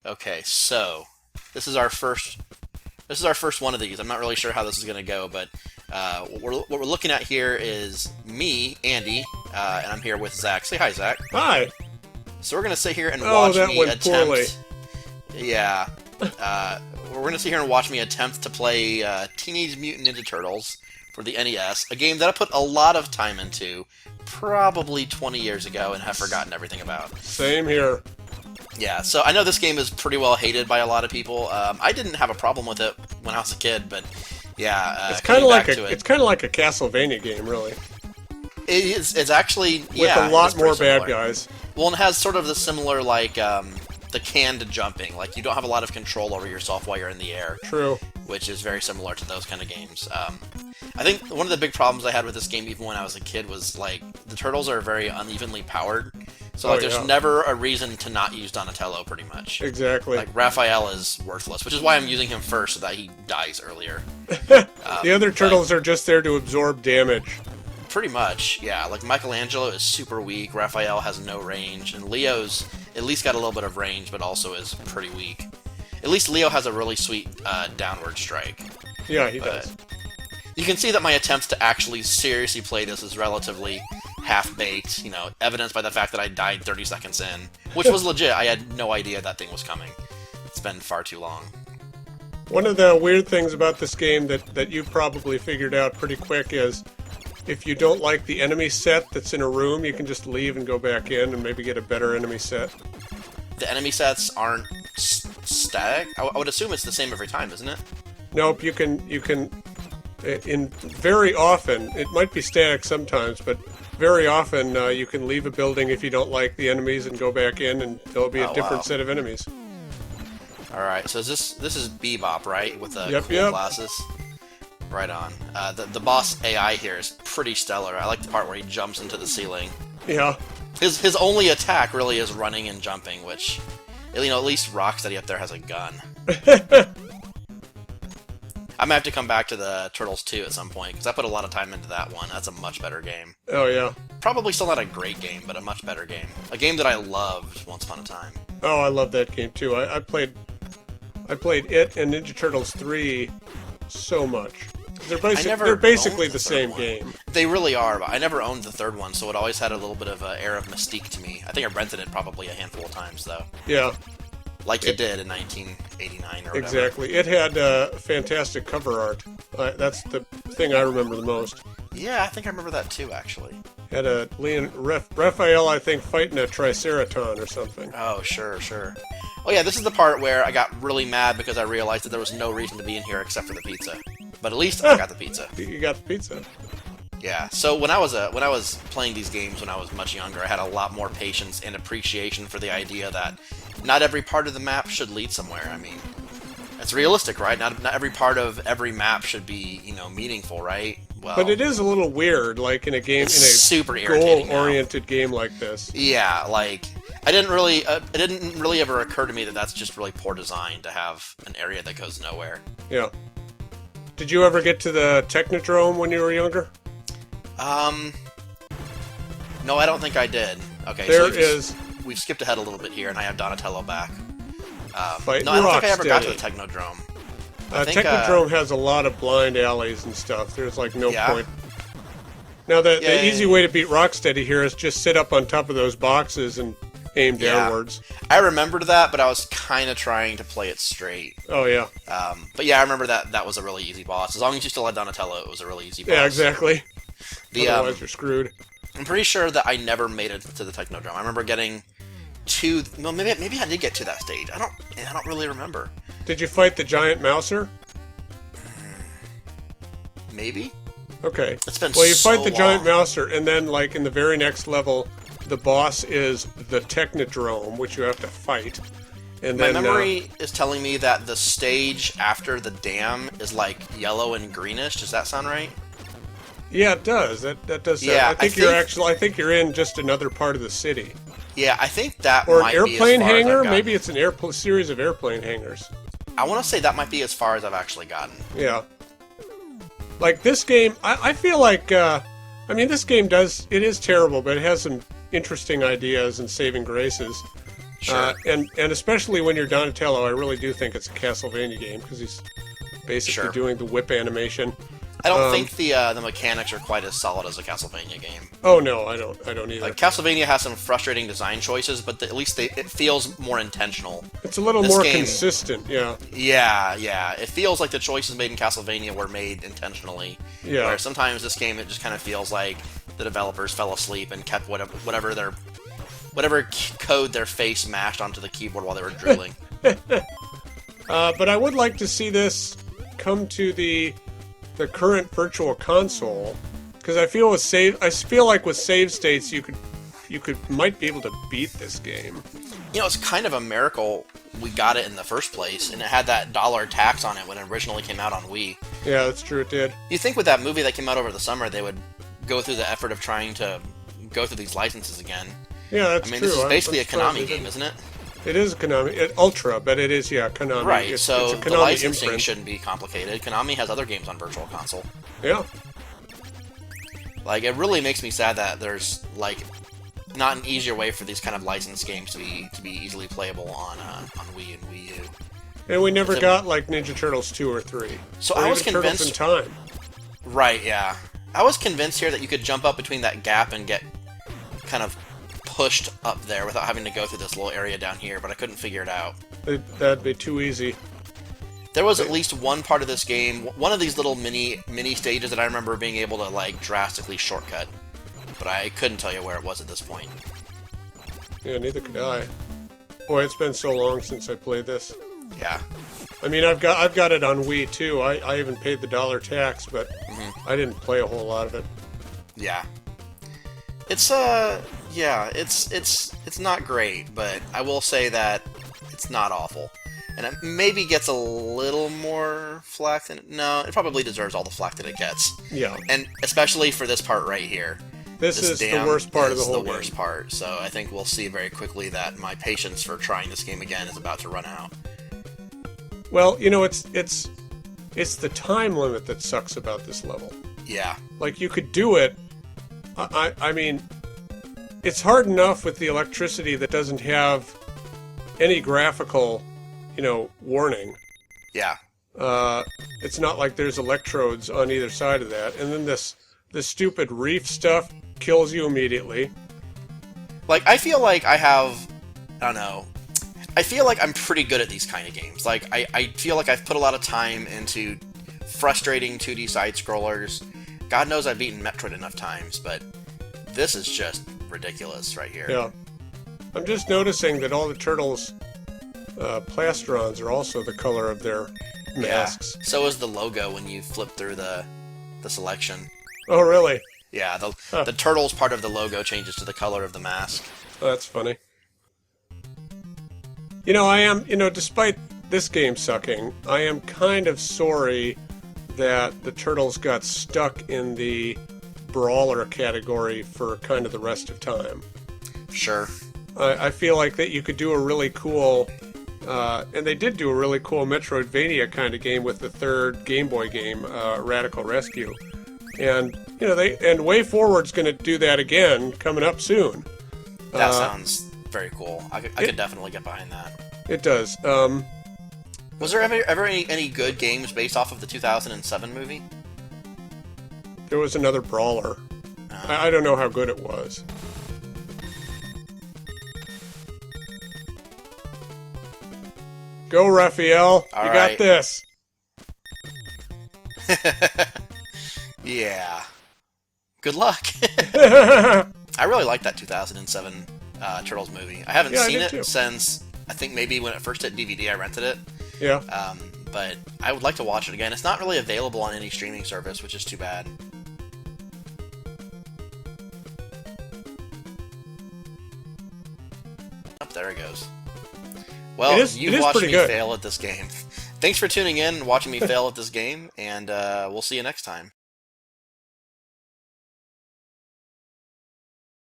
Okay, so this is our first. This is our first one of these. I'm not really sure how this is going to go, but what we're looking at here is me, Andy, and I'm here with Zach. Say hi, Zach. Hi. So we're going to sit here and Oh, watch that me went attempt. poorly. Yeah. We're going to sit here and watch me attempt to play Teenage Mutant Ninja Turtles for the NES, a game that I put a lot of time into, probably 20 years ago, and have forgotten everything about. Same here. Yeah, so I know this game is pretty well hated by a lot of people. I didn't have a problem with it when I was a kid, but yeah, It's kind of like it's a Castlevania game, really, it's actually with a lot more bad guys. Well, and it has sort of the similar like the canned jumping. Like you don't have a lot of control over yourself while you're in the air. True. Which is very similar to those kind of games. I think one of the big problems I had with this game, even when I was a kid, was like the turtles are very unevenly powered. So like, there's never a reason to not use Donatello, pretty much. Exactly. Like Raphael is worthless, which is why I'm using him first, so that he dies earlier. The other turtles are just there to absorb damage. Pretty much, yeah. Like Michelangelo is super weak, Raphael has no range, and Leo's at least got a little bit of range, but also is pretty weak. At least Leo has a really sweet downward strike. Yeah, he does. You can see that my attempts to actually seriously play this is relatively half-baked, you know, evidenced by the fact that I died 30 seconds in, which was legit. I had no idea that thing was coming. It's been far too long. One of the weird things about this game that you probably figured out pretty quick is if you don't like the enemy set that's in a room, you can just leave and go back in and maybe get a better enemy set. The enemy sets aren't static? I would assume it's the same every time, isn't it? Nope, you can in very often, it might be static sometimes, but very often you can leave a building if you don't like the enemies and go back in, and there'll be a different set of enemies. All right, so this is Bebop, right, with the cool glasses. Right on. The boss AI here is pretty stellar. I like the part where he jumps into the ceiling. Yeah. His only attack really is running and jumping, which, you know, at least Rocksteady up there has a gun. I'm gonna have to come back to the Turtles 2 at some point, because I put a lot of time into that one. That's a much better game. Oh, yeah. Probably still not a great game, but a much better game. A game that I loved once upon a time. Oh, I love that game, too. I played it and Ninja Turtles 3 so much. They're basically the same game. They really are, but I never owned the third one, so it always had a little bit of an air of mystique to me. I think I rented it probably a handful of times, though. Yeah. Like you did in 1989 or whatever. Exactly. It had fantastic cover art. That's the thing I remember the most. Yeah, I think I remember that too, actually. Had a Raphael, I think, fighting a Triceraton or something. Oh, sure. Oh yeah, this is the part where I got really mad because I realized that there was no reason to be in here except for the pizza. But at least I got the pizza. You got the pizza. Yeah. So when I was playing these games when I was much younger, I had a lot more patience and appreciation for the idea that not every part of the map should lead somewhere. I mean, it's realistic, right? Not every part of every map should be, you know, meaningful, right? Well, but it is a little weird, like in a game, super goal-oriented game like this. Yeah, like it didn't really ever occur to me that that's just really poor design to have an area that goes nowhere. Yeah. Did you ever get to the Technodrome when you were younger? No, I don't think I did. Okay, we've skipped ahead a little bit here, and I have Donatello back. No, I don't think I ever got to the Technodrome. Technodrome has a lot of blind alleys and stuff. There's like no point. Now, the easy way to beat Rocksteady here is just sit up on top of those boxes and aim downwards. I remembered that, but I was kind of trying to play it straight. Oh, yeah. But yeah, I remember that was a really easy boss. As long as you still had Donatello, it was a really easy boss. Yeah, exactly. Otherwise, you're screwed. I'm pretty sure that I never made it to the Technodrome. I remember getting to... Well, maybe I did get to that stage. I don't really remember. Did you fight the giant mouser? Maybe. Okay. It's been well, you so fight the giant mouser, and then, like, in the very next level, the boss is the Technodrome, which you have to fight. And My then, memory is telling me that the stage after the dam is, like, yellow and greenish. Does that sound right? Yeah, it does. That does sound... Yeah, I think you're in just another part of the city. Yeah, I think that or might an be as airplane far as I've hangar? gotten. Maybe it's an series of airplane hangars. I want to say that might be as far as I've actually gotten. Yeah. Like, this game, I feel like, I mean, this game it is terrible, but it has some interesting ideas and saving graces. Sure. And especially when you're Donatello, I really do think it's a Castlevania game because he's basically Sure. doing the whip animation. I don't think the mechanics are quite as solid as a Castlevania game. Oh no, I don't either. Like Castlevania has some frustrating design choices, but at least it feels more intentional. It's a little This more game- consistent, yeah. Yeah. It feels like the choices made in Castlevania were made intentionally. Yeah. Where sometimes this game, it just kind of feels like the developers fell asleep and kept whatever code their face mashed onto the keyboard while they were drooling. But I would like to see this come to the current virtual console because I feel like with save states you might be able to beat this game. You know, it's kind of a miracle we got it in the first place, and it had that $1 tax on it when it originally came out on Wii. Yeah, that's true. It did. You think with that movie that came out over the summer, they would go through the effort of trying to go through these licenses again. Yeah, that's I mean, true. this is basically I'm a surprised Konami they game, didn't. isn't it? It is a Konami Ultra, but it is Konami. Right. It's So a the Konami licensing imprint. shouldn't be complicated. Konami has other games on Virtual Console. Yeah. Like, it really makes me sad that there's like not an easier way for these kind of licensed games to be easily playable on Wii and Wii U. And we never got like Ninja Turtles 2 or 3. So or I was even Turtles convinced- in Time. Right, yeah. I was convinced here that you could jump up between that gap and get kind of pushed up there without having to go through this little area down here, but I couldn't figure it out. That'd be too easy. There was at least one part of this game, one of these little mini stages that I remember being able to like drastically shortcut, but I couldn't tell you where it was at this point. Yeah, neither could I. Boy, it's been so long since I played this. Yeah. I mean, I've got it on Wii too. I even paid the $1 tax, but I didn't play a whole lot of it. Yeah. It's it's not great, but I will say that it's not awful. And it maybe gets a little more flack than no, it probably deserves all the flack that it gets. Yeah. And especially for this part right here. This is the dam worst part of the is whole the worst game. part. So I think we'll see very quickly that my patience for trying this game again is about to run out. Well, you know, it's the time limit that sucks about this level. Yeah. Like, you could do it. I mean, it's hard enough with the electricity that doesn't have any graphical, warning. Yeah. It's not like there's electrodes on either side of that. And then this stupid reef stuff kills you immediately. Like, I feel like I don't know. I feel like I'm pretty good at these kind of games. Like, I feel like I've put a lot of time into frustrating 2D side-scrollers. God knows I've beaten Metroid enough times, but this is just ridiculous right here. Yeah. I'm just noticing that all the turtles' plastrons are also the color of their masks. Yeah. So is the logo when you flip through the selection. Oh, really? Yeah, the turtles part of the logo changes to the color of the mask. Oh, that's funny. I am, despite this game sucking, I am kind of sorry that the Turtles got stuck in the brawler category for kind of the rest of time. Sure. I feel like that you could do a really cool, and they did do a really cool Metroidvania kind of game with the third Game Boy game, Radical Rescue. And, and Way Forward's going to do that again coming up soon. That sounds very cool. I could definitely get behind that. It does. Was there ever any good games based off of the 2007 movie? There was another brawler. I don't know how good it was. Go, Raphael. All you right. got this. Yeah. Good luck. I really like that 2007 Turtles movie. I haven't Yeah, I seen did it too. since, I think maybe when it first hit DVD, I rented it. Yeah. But I would like to watch it again. It's not really available on any streaming service, which is too bad. Oh, there it goes. Well, It is you've watched pretty me good. fail at this game. Thanks for tuning in and watching me fail at this game, and we'll see you next time.